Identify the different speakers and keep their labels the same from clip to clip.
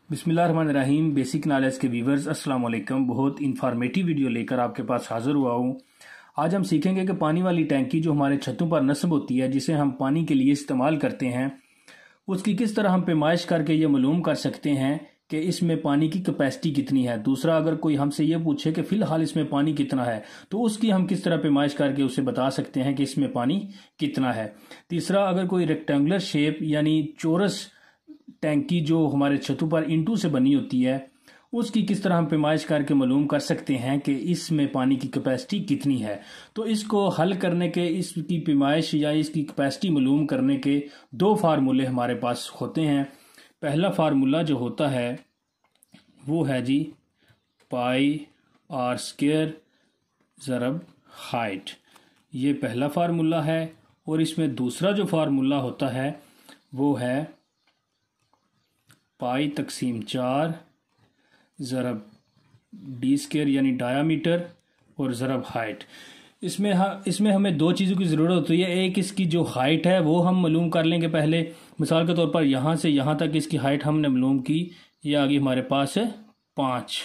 Speaker 1: बिस्मिल्लाहिर्रहमानिर्रहीम। Basic knowledge के viewers अस्सलाम वालेकुम। बहुत इन्फॉर्मेटिव वीडियो लेकर आपके पास हाजिर हुआ हूँ। आज हम सीखेंगे कि पानी वाली टैंकी जो हमारे छतों पर नस्ब होती है, जिसे हम पानी के लिए इस्तेमाल करते हैं, उसकी किस तरह हम पैमाइश करके ये मालूम कर सकते हैं कि इसमें पानी की कैपेसिटी कितनी है। दूसरा, अगर कोई हमसे ये पूछे कि फ़िलहाल इसमें पानी कितना है, तो उसकी हम किस तरह पैमाइश करके उसे बता सकते हैं कि इसमें पानी कितना है। तीसरा, अगर कोई रेक्टेंगुलर शेप यानी चौरस टैंकी जो हमारे छतों पर इंटू से बनी होती है, उसकी किस तरह हम पैमाइश करके मालूम कर सकते हैं कि इसमें पानी की कैपेसिटी कितनी है। तो इसको हल करने के, इसकी पैमाइश या इसकी कैपेसिटी मालूम करने के दो फार्मूले हमारे पास होते हैं। पहला फार्मूला जो होता है वो है जी पाई आर स्क्वायर ज़रब हाइट, ये पहला फार्मूला है। और इसमें दूसरा जो फार्मूला होता है वो है पाई तकसीम 4 ज़रब डी स्क्वायर यानी डायामीटर और ज़रब हाइट। इसमें हमें दो चीज़ों की ज़रूरत होती है। एक, इसकी जो हाइट है वो हम मालूम कर लेंगे पहले। मिसाल के तौर पर यहाँ से यहाँ तक इसकी हाइट हमने मालूम की, ये आ गई हमारे पास 5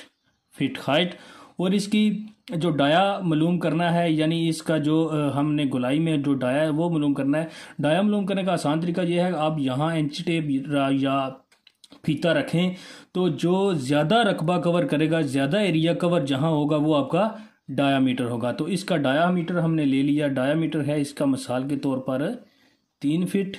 Speaker 1: फीट हाइट। और इसकी जो डाया मालूम करना है, यानी इसका जो हमने गोलाई में जो डाया है वो मालूम करना है। डाया मालूम करने का आसान तरीका ये है, आप यहाँ इंच टेप या फीता रखें, तो जो ज़्यादा रकबा कवर करेगा, ज़्यादा एरिया कवर जहाँ होगा, वो आपका डायामीटर होगा। तो इसका डायामीटर हमने ले लिया। डायामीटर है इसका मिसाल के तौर पर 3 फीट।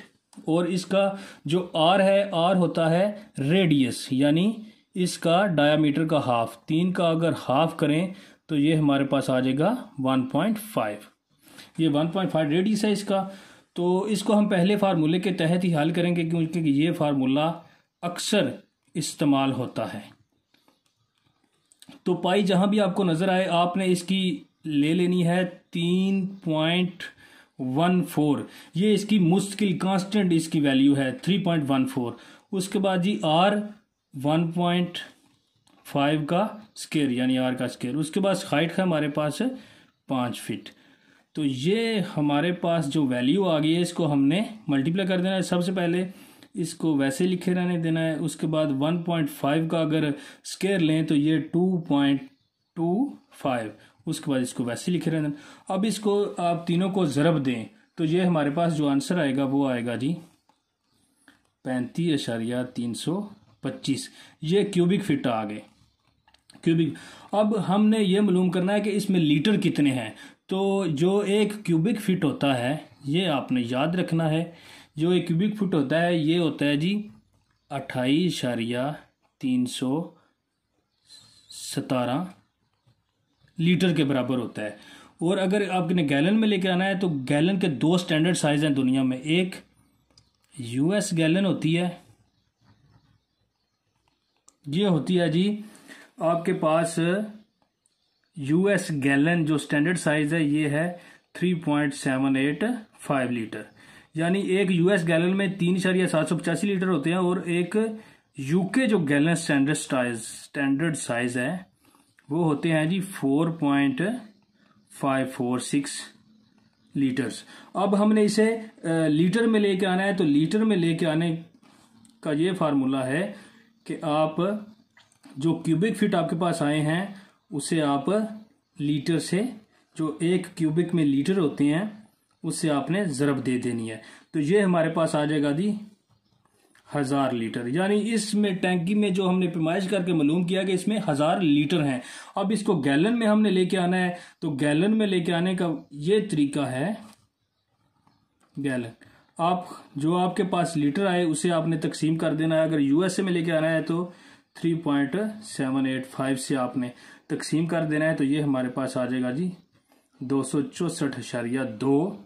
Speaker 1: और इसका जो आर है, आर होता है रेडियस, यानी इसका डायामीटर का हाफ। 3 का अगर हाफ करें तो ये हमारे पास आ जाएगा 1.5। ये 1.5 रेडियस है इसका। तो इसको हम पहले फार्मूले के तहत ही हल करेंगे, क्योंकि ये फार्मूला अक्सर इस्तेमाल होता है। तो पाई जहां भी आपको नजर आए, आपने इसकी ले लेनी है 3.14। ये इसकी मुश्किल कांस्टेंट इसकी वैल्यू है 3.14। उसके बाद जी आर 1.5 का स्क्वायर यानी आर का स्क्वायर। उसके बाद हाइट है हमारे पास 5 फीट। तो ये हमारे पास जो वैल्यू आ गई है, इसको हमने मल्टीप्लाई कर देना है। सबसे पहले इसको वैसे लिखे रहने देना है। उसके बाद 1.5 का अगर स्क्वायर लें तो ये 2.25। उसके बाद इसको वैसे लिखे रहने देना। अब इसको आप तीनों को ज़रब दें तो ये हमारे पास जो आंसर आएगा वो आएगा जी 35.325। ये क्यूबिक फिट आ गए, क्यूबिक। अब हमने ये मालूम करना है कि इसमें लीटर कितने हैं। तो जो एक क्यूबिक फिट होता है, ये आपने याद रखना है, जो एक क्यूबिक फुट होता है ये होता है जी 28.317 लीटर के बराबर होता है। और अगर आपने गैलन में लेके आना है तो गैलन के 2 स्टैंडर्ड साइज हैं दुनिया में। एक यूएस गैलन होती है, ये होती है जी आपके पास यूएस गैलन जो स्टैंडर्ड साइज है ये है 3.785 लीटर। यानी एक यूएस गैलन में 3.785 लीटर होते हैं। और एक यूके जो गैलन स्टैंडर्ड साइज है वो होते हैं जी 4.546 लीटर्स। अब हमने इसे लीटर में लेके आना है। तो लीटर में लेके आने का ये फार्मूला है कि आप जो क्यूबिक फिट आपके पास आए हैं उसे आप लीटर से, जो एक क्यूबिक में लीटर होते हैं, उससे आपने ज़रब दे देनी है। तो ये हमारे पास आ जाएगा जी 1000 लीटर। यानी इसमें टैंकी में जो हमने पैमाइश करके मालूम किया कि इसमें 1000 लीटर हैं। अब इसको गैलन में हमने लेके आना है। तो गैलन में लेके आने का ये तरीका है, गैलन आप जो आपके पास लीटर आए उसे आपने तकसीम कर देना है। अगर यूएसए में लेके आना है तो 3.785 से आपने तकसीम कर देना है। तो ये हमारे पास आ जाएगा जी 264.2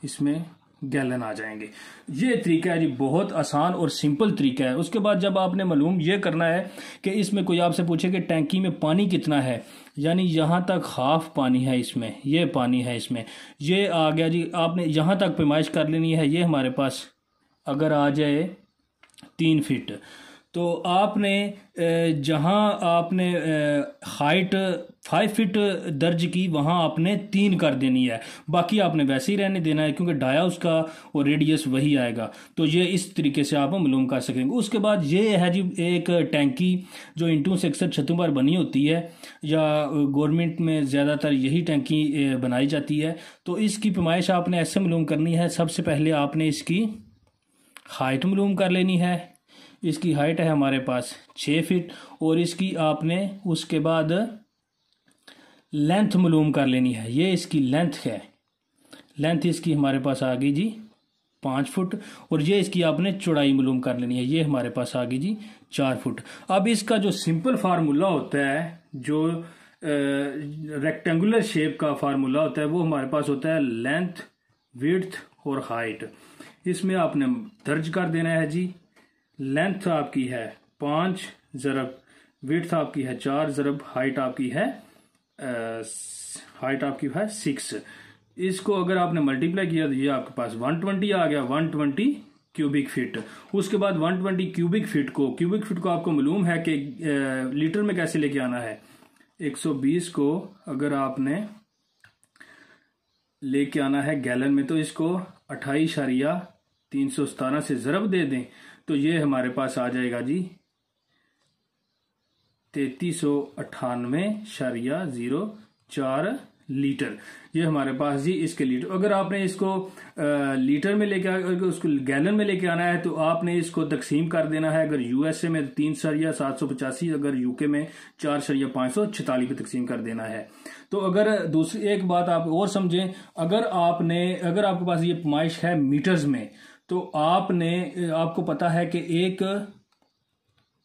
Speaker 1: इसमें गैलन आ जाएंगे। ये तरीका है जी, बहुत आसान और सिंपल तरीका है। उसके बाद जब आपने मालूम ये करना है कि इसमें कोई आपसे पूछे कि टैंकी में पानी कितना है, यानी यहाँ तक हाफ पानी है इसमें, ये पानी है इसमें, ये आ गया जी। आपने यहाँ तक पैमाइश कर लेनी है। ये हमारे पास अगर आ जाए 3 फीट, तो आपने जहां आपने हाइट 5 फीट दर्ज की वहां आपने 3 कर देनी है, बाकी आपने वैसे ही रहने देना है क्योंकि डाया उसका और रेडियस वही आएगा। तो ये इस तरीके से आप मालूम कर सकेंगे। उसके बाद ये है जी एक टैंकी जो इंटू से अक्सर छतों पर बनी होती है, या गवर्नमेंट में ज़्यादातर यही टैंकी बनाई जाती है। तो इसकी पैमाइश आपने ऐसे मालूम करनी है। सबसे पहले आपने इसकी हाइट मालूम कर लेनी है। इसकी हाइट है हमारे पास 6 फीट, और इसकी आपने उसके बाद लेंथ मालूम कर लेनी है। ये इसकी लेंथ है, लेंथ इसकी हमारे पास आ गई जी 5 फुट, और ये इसकी आपने चौड़ाई मालूम कर लेनी है। ये हमारे पास आ गई जी 4 फुट। अब इसका जो सिंपल फार्मूला होता है, जो रेक्टेंगुलर शेप का फार्मूला होता है, वो हमारे पास होता है लेंथ, विड्थ और हाइट। इसमें आपने दर्ज कर देना है जी। लेंथ आपकी है 5 ज़रब विड्थ आपकी है 4 ज़रब हाइट आपकी है 6। इसको अगर आपने मल्टीप्लाई किया तो ये आपके पास 120 आ गया, 120 क्यूबिक फीट। उसके बाद 120 क्यूबिक फीट को आपको मालूम है कि लीटर में कैसे लेके आना है। 120 को अगर आपने लेके आना है गैलन में, तो इसको 28.317 से ज़रब दे दें, तो ये हमारे पास आ जाएगा जी 3398.04 लीटर। ये हमारे पास जी इसके लीटर। अगर आपने इसको लीटर में लेके उसको गैलन में लेके आना है, तो आपने इसको तकसीम कर देना है। अगर यूएसए में 3.785, अगर यूके में 4.546 पे तकसीम कर देना है। तो अगर दूसरी एक बात आप और समझें, अगर आपके पास ये पैमाइश है मीटर्स में, तो आपको पता है कि एक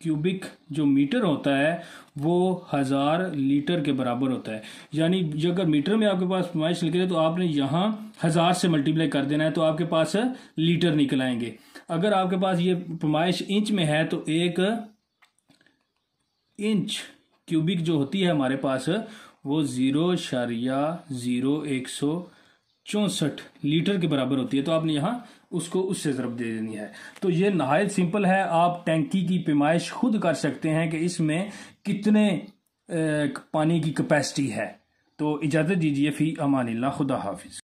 Speaker 1: क्यूबिक जो मीटर होता है वो 1000 लीटर के बराबर होता है। यानी अगर मीटर में आपके पास पैमाइश निकले तो आपने यहाँ 1000 से मल्टीप्लाई कर देना है, तो आपके पास लीटर निकल आएंगे। अगर आपके पास ये पैमाइश इंच में है, तो एक इंच क्यूबिक जो होती है हमारे पास वो 0.0164 लीटर के बराबर होती है। तो आपने यहाँ उसको उससे ज़रब दे देनी है। तो ये नहायत सिंपल है। आप टैंकी की पैमाइश खुद कर सकते हैं कि इसमें कितने पानी की कैपेसिटी है। तो इजाज़त दीजिए, फ़ी अमानिल्लाह, खुदा हाफिज़।